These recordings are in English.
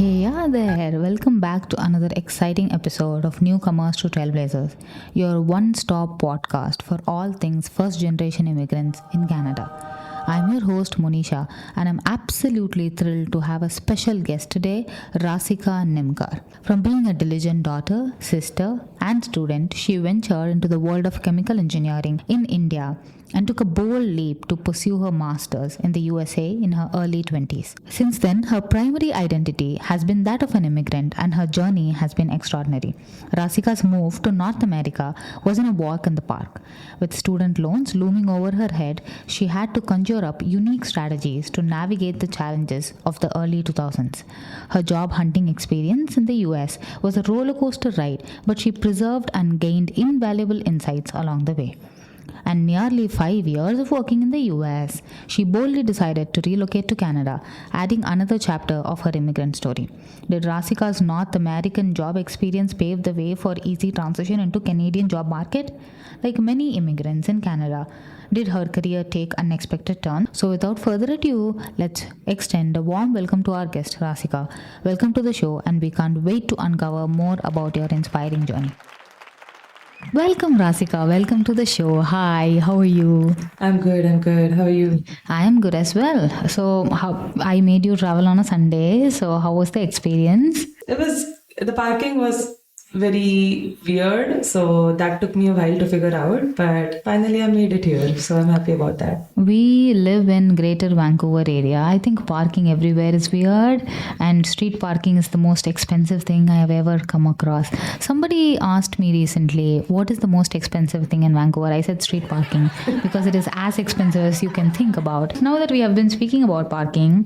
Hey there, welcome back to another exciting episode of Newcomers to Trailblazers, your one stop podcast for all things first generation immigrants in Canada. I'm your host Monisha, and I'm absolutely thrilled to have a special guest today, Rasika Nimkar. From being a diligent daughter, sister, and student, she ventured into the world of chemical engineering in India and took a bold leap to pursue her master's in the USA in her early 20s. Since then, her primary identity has been that of an immigrant, and her journey has been extraordinary. Rasika's move to North America wasn't a walk in the park. With student loans looming over her head, she had to conjure up unique strategies to navigate the challenges of the early 2000s. Her job hunting experience in the US was a rollercoaster ride, but she preserved and gained invaluable insights along the way. And nearly 5 years of working in the US, she boldly decided to relocate to Canada, adding another chapter of her immigrant story. Did Rasika's North American job experience pave the way for easy transition into Canadian job market? Like many immigrants in Canada, did her career take unexpected turn? So without further ado, let's extend a warm welcome to our guest, Rasika. Welcome to the show, and we can't wait to uncover more about your inspiring journey. Welcome, Rasika. Welcome to the show. Hi, how are you? I'm good. How are you? I am good as well. So, I made you travel on a Sunday. So, how was the experience? The parking was very weird, so that took me a while to figure out, but finally I made it here, so I'm happy about that. We live in Greater Vancouver area. I think parking everywhere is weird, and street parking is the most expensive thing I have ever come across. Somebody asked me recently, what is the most expensive thing in Vancouver? I said street parking because it is as expensive as you can think about. Now that we have been speaking about parking,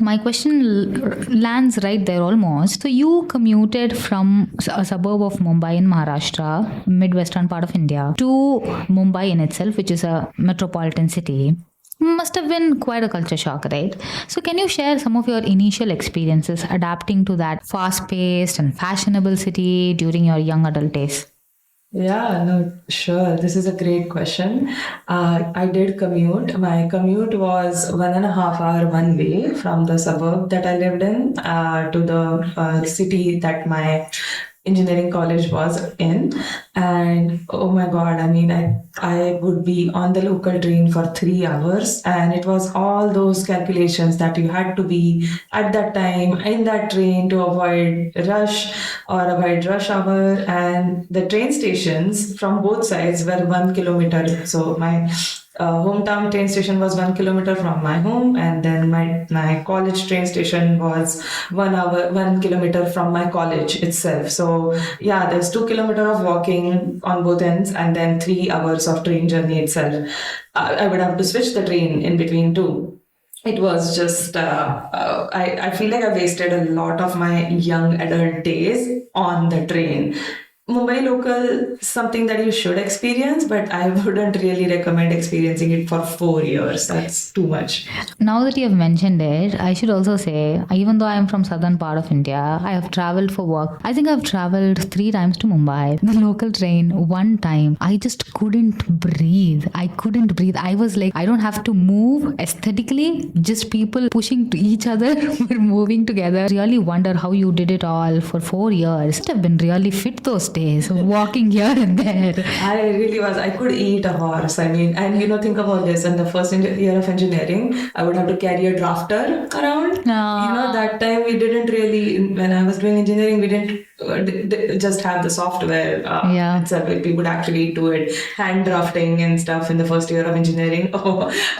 my question lands right there almost. So you commuted from a suburb of Mumbai in Maharashtra, midwestern part of India, to Mumbai in itself, which is a metropolitan city. Must have been quite a culture shock, right? So can you share some of your initial experiences adapting to that fast-paced and fashionable city during your young adult days? Yeah, no, sure. This is a great question. I did commute. My commute was 1.5 hour one way from the suburb that I lived in to the city that my engineering college was in. And oh my God, I mean, I would be on the local train for 3 hours, and it was all those calculations that you had to be at that time in that train to avoid rush hour. And the train stations from both sides were 1 kilometer. So my hometown train station was 1 kilometer from my home, and then my college train station was 1 kilometer from my college itself. So yeah, there's 2 kilometer of walking on both ends, and then 3 hours of train journey itself. I would have to switch the train in between too. It was just, I feel like I wasted a lot of my young adult days on the train. Mumbai local, something that you should experience, but I wouldn't really recommend experiencing it for 4 years. That's too much. Now that you have mentioned it, I should also say, even though I am from southern part of India, I have traveled for work. I think I've traveled 3 times to Mumbai. The local train, one time, I just couldn't breathe. I was like, I don't have to move aesthetically. Just people pushing to each other. We're moving together. Really wonder how you did it all for 4 years. I've been really fit those days, walking here and there. I really was. I could eat a horse. I mean, and think about this. In the first year of engineering, I would have to carry a drafter around. That time we didn't really, when I was doing engineering, we didn't just have the software itself. We would actually do it, hand drafting and stuff in the first year of engineering.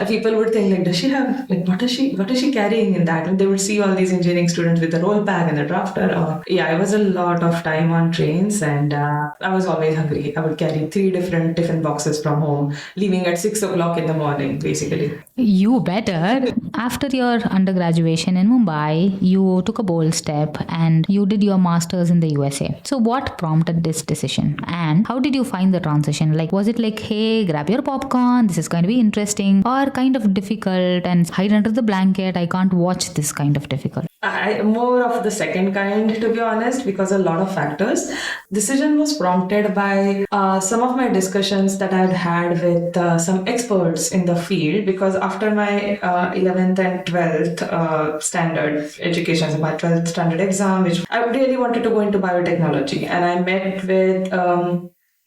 People would think like, does she have, like, what is she carrying in that? And they would see all these engineering students with the roll bag and the drafter. It was a lot of time on trains, and I was always hungry. I would carry 3 different tiffin boxes from home, leaving at 6 o'clock in the morning, basically. You better. After your undergraduation in Mumbai, you took a bold step and you did your master's in the USA. So what prompted this decision, and how did you find the transition? Like, was it like, hey, grab your popcorn, this is going to be interesting, or kind of difficult and hide under the blanket, I can't watch this kind of difficult? More of the second kind, to be honest, because a lot of factors. Decision was prompted by some of my discussions that I'd had with some experts in the field. Because after my 11th and 12th standard education, so my 12th standard exam, which I really wanted to go into biotechnology, and I met with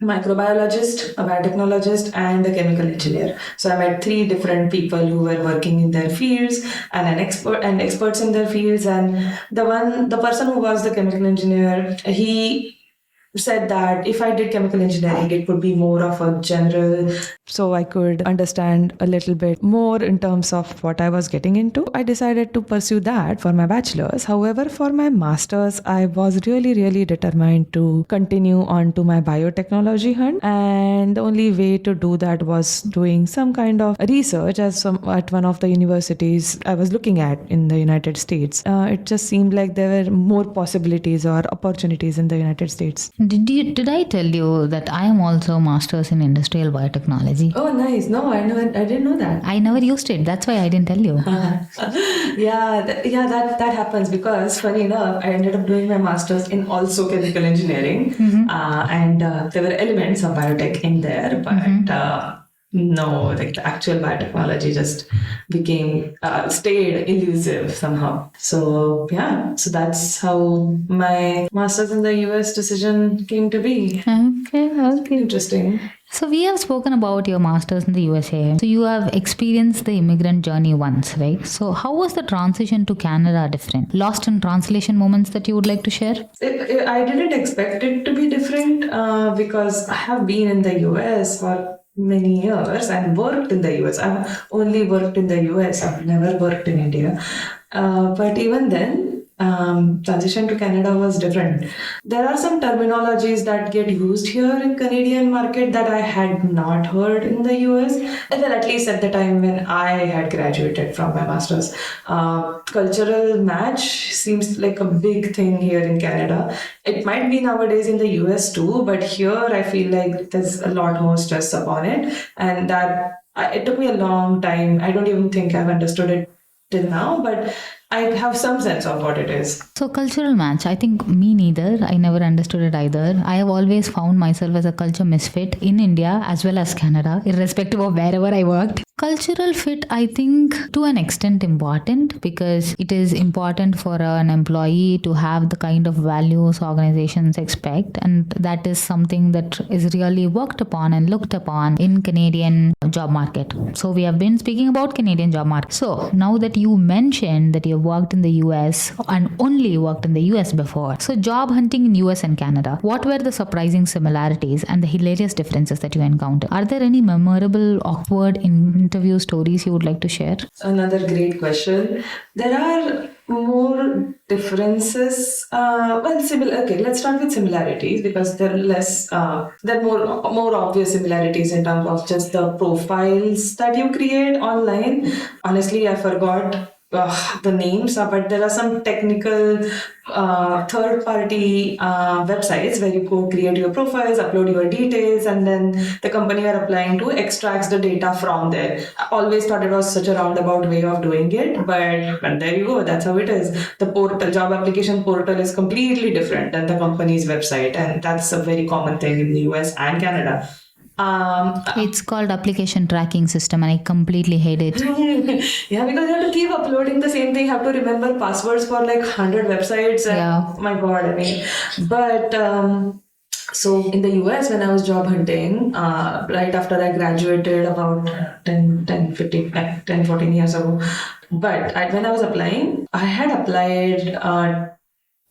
microbiologist, a biotechnologist, and a chemical engineer. So I met three different people who were working in their fields and an expert and experts in their fields. And the person who was the chemical engineer, he said that if I did chemical engineering, it would be more of a general, so I could understand a little bit more in terms of what I was getting into. I decided to pursue that for my bachelor's. However, for my master's, I was really, really determined to continue on to my biotechnology hunt. And the only way to do that was doing some kind of research at one of the universities I was looking at in the United States. It just seemed like there were more possibilities or opportunities in the United States. Did I tell you that I am also masters in industrial biotechnology? Oh, nice. No, I didn't know that. I never used it. That's why I didn't tell you. That happens because, funny enough, I ended up doing my master's in also chemical engineering, and there were elements of biotech in there, but no, like the actual biotechnology just stayed elusive somehow. So that's how my master's in the US decision came to be. Okay. Interesting. So we have spoken about your masters in the USA. So you have experienced the immigrant journey once, right? So how was the transition to Canada different? Lost in translation moments that you would like to share? I didn't expect it to be different because I have been in the US for many years and worked in the US. I've only worked in the US. I've never worked in India. But even then, transition to Canada was different. There are some terminologies that get used here in Canadian market that I had not heard in the US. And then at least at the time when I had graduated from my master's. Cultural match seems like a big thing here in Canada. It might be nowadays in the US too, but here I feel like there's a lot more stress upon it. And that it took me a long time. I don't even think I've understood it till now, but I have some sense of what it is. So cultural match, I think me neither. I never understood it either. I have always found myself as a culture misfit in India as well as Canada, irrespective of wherever I worked. Cultural fit, I think, to an extent important because it is important for an employee to have the kind of values organizations expect, and that is something that is really worked upon and looked upon in Canadian job market. So we have been speaking about Canadian job market. So now that you mentioned that you worked in the US and only worked in the US before, so job hunting in US and Canada, what were the surprising similarities and the hilarious differences that you encountered? Are there any memorable, awkward interview stories you would like to share? Another great question. There are more differences. Similar. Okay, let's start with similarities because they're less. They're more obvious similarities in terms of just the profiles that you create online. Honestly, I forgot the names, but there are some technical third-party websites where you go create your profiles, upload your details, and then the company you're applying to extracts the data from there. I always thought it was such a roundabout way of doing it, but there you go. That's how it is. The job application portal is completely different than the company's website, and that's a very common thing in the US and Canada. It's called application tracking system and I completely hate it. Yeah, because you have to keep uploading the same thing, have to remember passwords for like 100 websites. And my God, I mean, but so in the US, when I was job hunting, right after I graduated about 14 years ago, but when I was applying, I had applied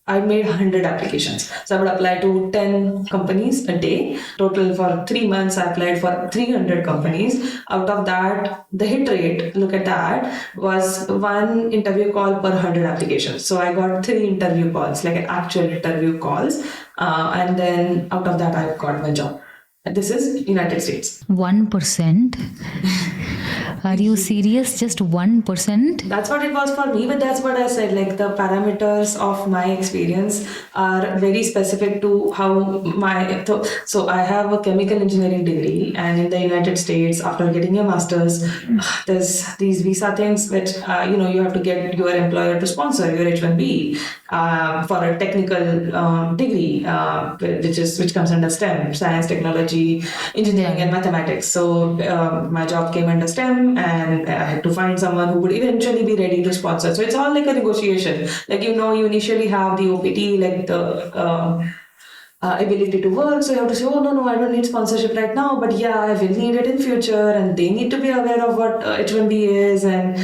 I made 100 applications. So I would apply to 10 companies a day. Total for 3 months, I applied for 300 companies. Out of that, the hit rate, look at that, was 1 interview call per 100 applications. So I got 3 interview calls, like an actual interview calls. And then out of that, I got my job. This is United States. 1%. Are you serious? Just 1%? That's what it was for me, but that's what I said. Like the parameters of my experience are very specific to how my. So I have a chemical engineering degree, and in the United States, after getting a master's, there's these visa things which you have to get your employer to sponsor your H-1B for a technical degree, which comes under STEM, science, technology, engineering, and mathematics. So my job came under STEM, and I had to find someone who would eventually be ready to sponsor. So it's all like a negotiation. Like you initially have the OPT, like the ability to work. So you have to say, oh no, I don't need sponsorship right now, but yeah, I will need it in future, and they need to be aware of what H-1B is, and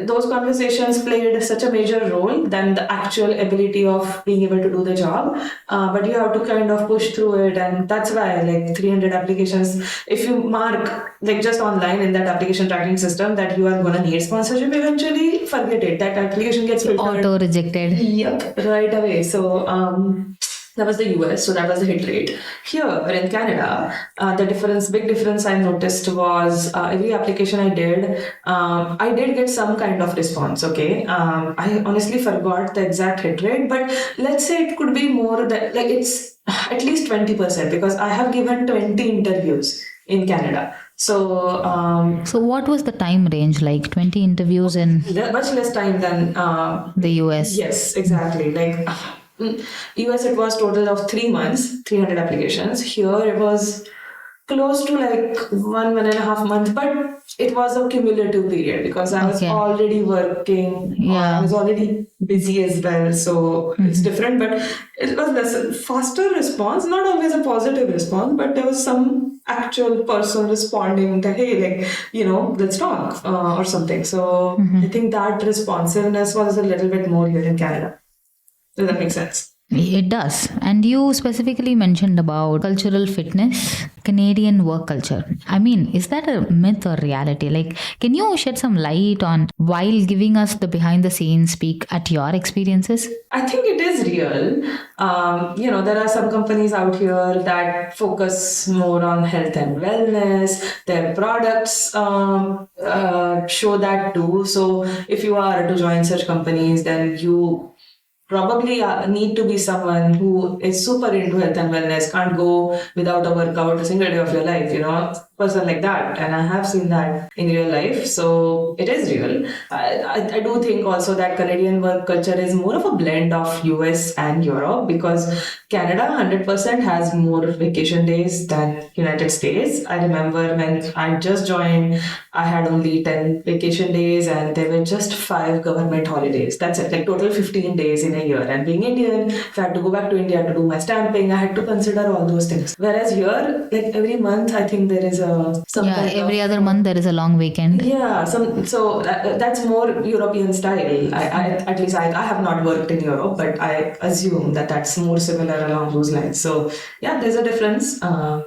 those conversations played such a major role than the actual ability of being able to do the job. But you have to kind of push through it, and that's why like 300 applications. If you mark like just online in that application tracking system that you are gonna need sponsorship eventually, forget it. That application gets filtered. Auto rejected. Yep, right away. So that was the US, so that was the hit rate. Here in Canada, the big difference I noticed was every application I did get some kind of response. Okay, I honestly forgot the exact hit rate, but let's say it could be more than like it's at least 20% because I have given 20 interviews in Canada. So So what was the time range like? 20 interviews in much less time than the US? yes, exactly. Like US, it was total of 3 months, 300 applications. Here, it was close to like 1.5 months, but it was a cumulative period because I was already working. I was already busy as well, so it's different. But it was less faster response, not always a positive response, but there was some actual person responding that hey, like let's talk or something. So I think that responsiveness was a little bit more here in Canada. Does that make sense? It does. And you specifically mentioned about cultural fitness, Canadian work culture. I mean, is that a myth or reality? Like, can you shed some light on while giving us the behind the scenes speak at your experiences? I think it is real. There are some companies out here that focus more on health and wellness. Their products show that too. So if you are to join such companies, then you probably need to be someone who is super into health and wellness, can't go without a workout a single day of your life, person like that. And I have seen that in real life. So it is real. I do think also that Canadian work culture is more of a blend of US and Europe because Canada 100% has more vacation days than United States. I remember when I just joined, I had only 10 vacation days and there were just 5 government holidays. That's it, like total 15 days in a year. And being Indian, if I had to go back to India to do my stamping, I had to consider all those things. Whereas here, like every month, I think there is every other month there is a long weekend. Yeah, so that's more European style. At least I have not worked in Europe, but I assume that that's more similar along those lines. So yeah, there's a difference there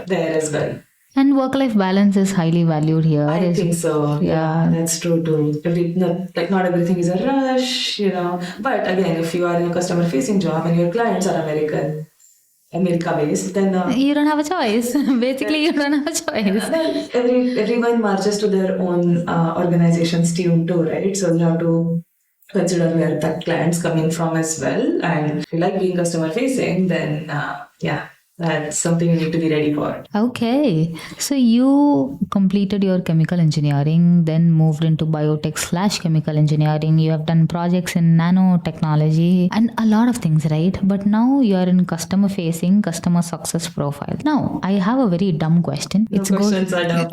as well. And work-life balance is highly valued here. I think so. Yeah, that's true too. Not everything is a rush, But again, if you are in a customer-facing job and your clients are America-based, then you don't have a choice. Basically, you don't have a choice. Everyone marches to their own organization's tune too, right? So you have to consider where that client's coming from as well. And if you like being customer-facing, then that's something you need to be ready for. Okay. So you completed your chemical engineering, then moved into biotech/chemical engineering. You have done projects in nanotechnology and a lot of things, right? But now you're in customer facing, customer success profile. Now, I have a very dumb question. Questions are dumb.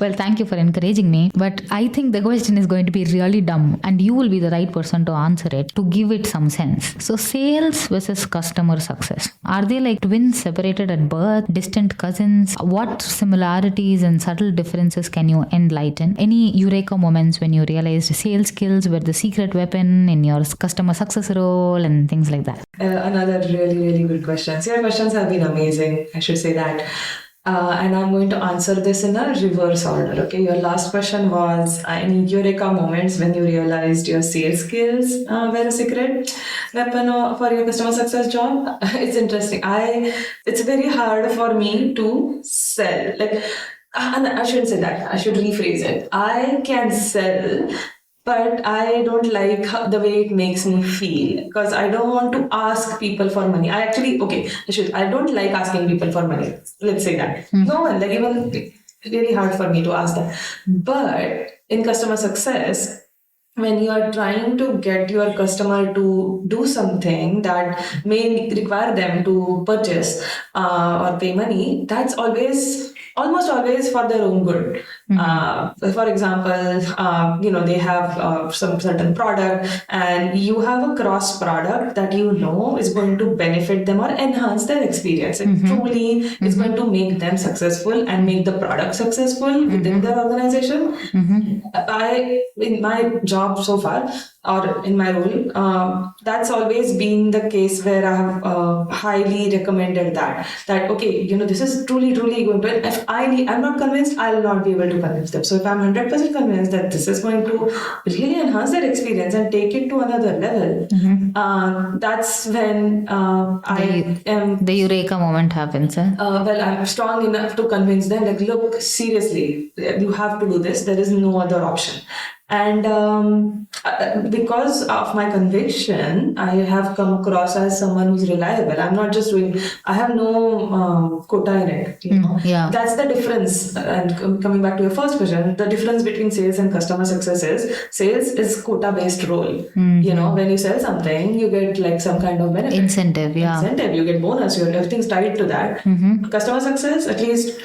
Well, thank you for encouraging me. But I think the question is going to be really dumb and you will be the right person to answer it, to give it some sense. So sales versus customer success. Are they like twins separated at birth, distant cousins? What similarities and subtle differences can you enlighten? Any eureka moments when you realized sales skills were the secret weapon in your customer success role and things like that? Another really, really good question. Your questions have been amazing. I should say that. And I'm going to answer this in a reverse order. Okay, your last question was any eureka moments when you realized your sales skills were a secret weapon for your customer success job. It's interesting. It's very hard for me to sell. Like And I shouldn't say that. I should rephrase it. I can sell, but I don't like the way it makes me feel because I don't want to ask people for money. I actually, okay, I don't like asking people for money. Let's say that. No one, like even really hard for me to ask that. But in customer success, when you are trying to get your customer to do something that may require them to purchase or pay money, that's almost always for their own good. For example, they have some certain product and you have a cross product that you know is going to benefit them or enhance their experience. It truly is going to make them successful and make the product successful within their organization. In my job so far, or in my role, that's always been the case where I have highly recommended that okay, this is truly going to, if I'm not convinced, I'll not be able to convince them. So if I'm 100% convinced that this is going to really enhance their experience and take it to another level, that's when the eureka moment happens. well, I'm strong enough to convince them, like, look, seriously, you have to do this. There is no other option. And because of my conviction, I have come across as someone who's reliable. I'm not just doing, I have no quota in it. Yeah. That's the difference. And coming back to your first question, the difference between sales and customer success is sales is quota based role. When you sell something, you get like some kind of benefit. Incentive, you get bonus, everything's tied to that. Customer success, at least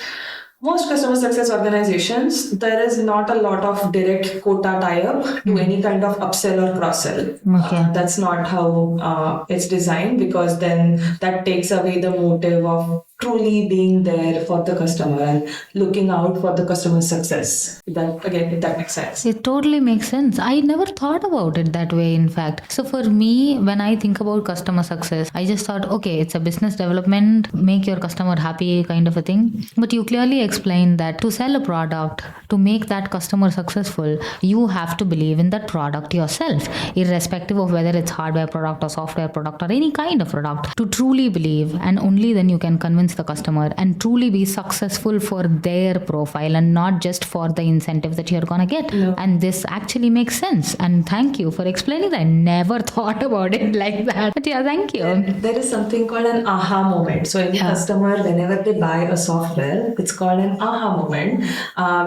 most customer success organizations, there is not a lot of direct quota tie-up to any kind of upsell or cross-sell. Okay. That's not how it's designed, because then that takes away the motive of truly being there for the customer and looking out for the customer's success. That, again, if that makes sense. It totally makes sense. I never thought about it that way, in fact. So for me, when I think about customer success, I just thought, okay, it's a business development, make your customer happy kind of a thing. But you clearly explained that to sell a product, to make that customer successful, you have to believe in that product yourself, irrespective of whether it's hardware product or software product or any kind of product. To truly believe, and only then you can convince the customer and truly be successful for their profile and not just for the incentive that you're gonna get. No. And this actually makes sense, and thank you for explaining that. I never thought about it like that, but yeah, thank you. There is something called an aha moment. So any customer, whenever they buy a software, it's called an aha moment.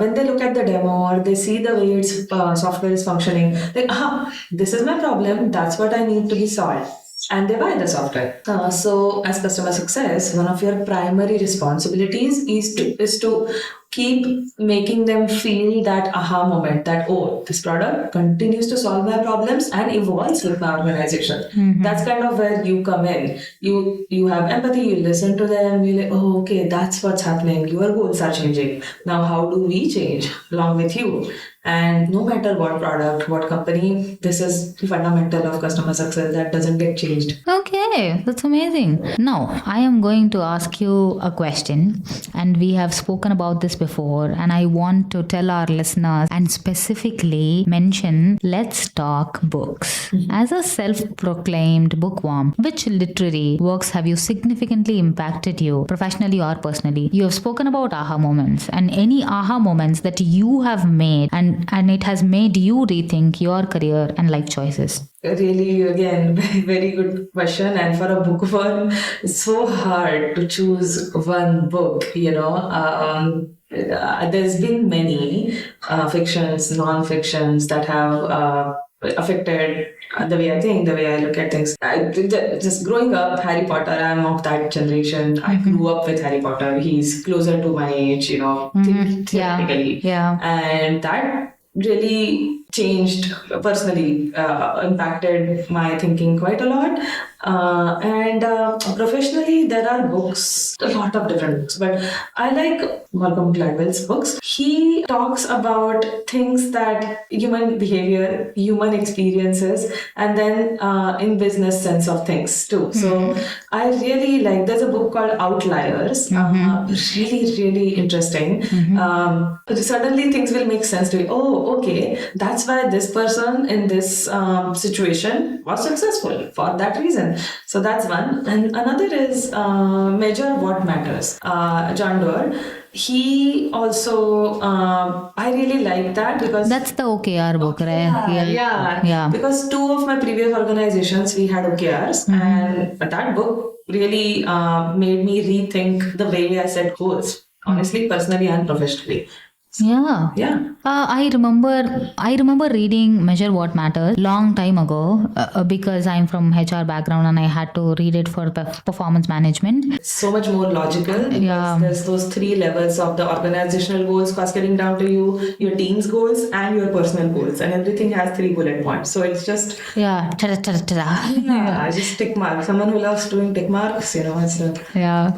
When they look at the demo or they see the way its software is functioning, like, this is my problem, that's what I need to be solved. And they buy the software. So as customer success, one of your primary responsibilities is to keep making them feel that aha moment, that, oh, this product continues to solve my problems and evolves with my organization. That's kind of where you come in. You have empathy, you listen to them, you're like, oh, okay, that's what's happening. Your goals are changing. Now, how do we change along with you? And no matter what product, what company, this is fundamental of customer success that doesn't get changed. Okay, that's amazing. Now, I am going to ask you a question, and we have spoken about this before, and I want to tell our listeners and specifically mention Let's Talk Books. As a self-proclaimed bookworm, which literary works have you significantly impacted you, professionally or personally? You have spoken about aha moments, and any aha moments that you have made and it has made you rethink your career and life choices. Really, again, very good question. And for a bookworm, it's so hard to choose one book, There's been many fictions, non-fictions that have affected the way I think, the way I look at things. Just growing up, Harry Potter, I'm of that generation. I grew up with Harry Potter. He's closer to my age, theoretically. Yeah. And that really changed personally, impacted my thinking quite a lot. And professionally, there are books, a lot of different books, but I like Malcolm Gladwell's books. He talks about things that human behavior, human experiences, and then in business sense of things too. So I really like, there's a book called Outliers, really interesting. Suddenly things will make sense to you. Oh, okay, that's why this person in this situation was successful for that reason. So that's one. And another is Measure What Matters. John Doerr. he also, I really like that because That's the OKR book, right? Yeah. because two of my previous organizations we had OKRs, and that book really made me rethink the way I set goals, honestly, personally and professionally. Yeah. Yeah. I remember reading Measure What Matters long time ago because I'm from HR background and I had to read it for performance management. So much more logical because Yeah. there's those three levels of the organizational goals cascading down to you, your team's goals, and your personal goals, and everything has 3 bullet points. So it's just Yeah. yeah, just tick mark. Someone who loves doing tick marks, it's Yeah.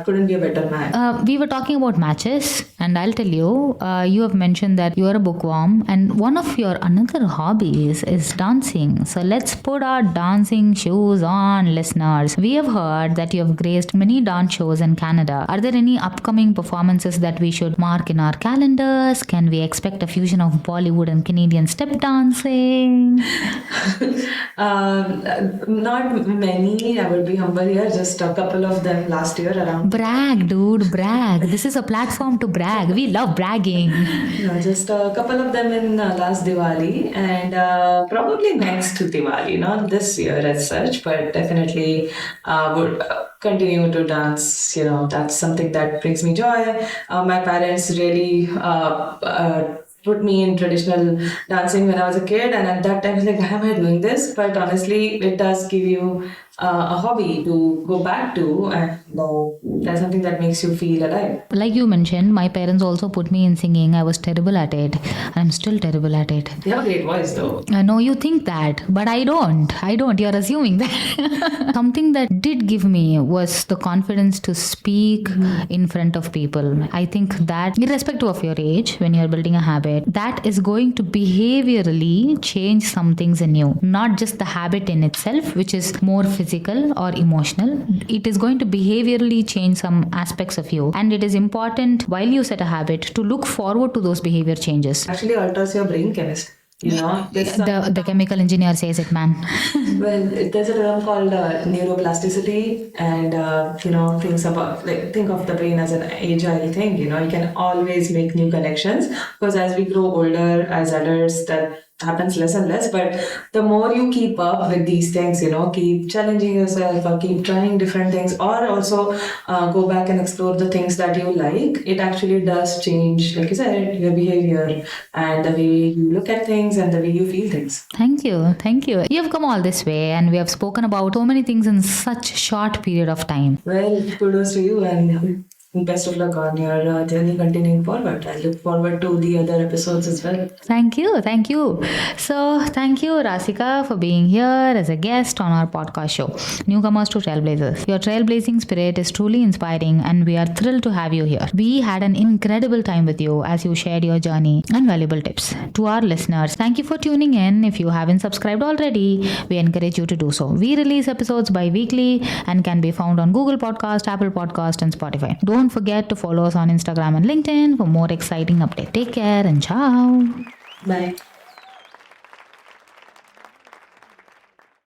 couldn't be a better man. We were talking about matches, and I'll tell you, you have mentioned that you are a bookworm, and one of your another hobbies is dancing. So let's put our dancing shoes on, listeners. We have heard that you have graced many dance shows in Canada. Are there any upcoming performances that we should mark in our calendars? Can we expect a fusion of Bollywood and Canadian step dancing? Not many. I would be humble here. Just a couple of them last year around. Brag, dude, brag. This is a platform to brag. We love bragging. No, just a couple of them in last Diwali and probably next Diwali, not this year as such, but definitely would continue to dance. That's something that brings me joy. My parents really put me in traditional dancing when I was a kid, and at that time I was like, why am I doing this? But honestly, it does give you a hobby to go back to, and that's something that makes you feel alive. Like you mentioned, my parents also put me in singing. I was terrible at it. I'm still terrible at it. You have a great voice though. I know you think that, but I don't. You're assuming that. Something that did give me was the confidence to speak in front of people. I think that, irrespective of your age, when you're building a habit, that is going to behaviorally change some things in you. Not just the habit in itself, which is more physical or emotional. It is going to behaviorally change some aspects of you. And it is important while you set a habit to look forward to those behavior changes. Actually alters your brain chemistry. The chemical engineer says it, man. Well, there's a term called neuroplasticity, and think of the brain as an agile thing. You can always make new connections because as we grow older as adults, that happens less and less. But the more you keep up with these things, keep challenging yourself or keep trying different things, or also go back and explore the things that you like, it actually does change, like you said, your behavior and the way you look at things and the way you feel things. Thank you. You have come all this way and we have spoken about so many things in such short period of time. Well, kudos to you and best of luck on your journey continuing forward. I look forward to the other episodes as well. Thank you. So, thank you, Rasika, for being here as a guest on our podcast show, Newcomers to Trailblazers. Your trailblazing spirit is truly inspiring and we are thrilled to have you here. We had an incredible time with you as you shared your journey and valuable tips. To our listeners, thank you for tuning in. If you haven't subscribed already, we encourage you to do so. We release episodes bi-weekly and can be found on Google Podcast, Apple Podcast and Spotify. Don't forget to follow us on Instagram and LinkedIn for more exciting updates. Take care and ciao. Bye.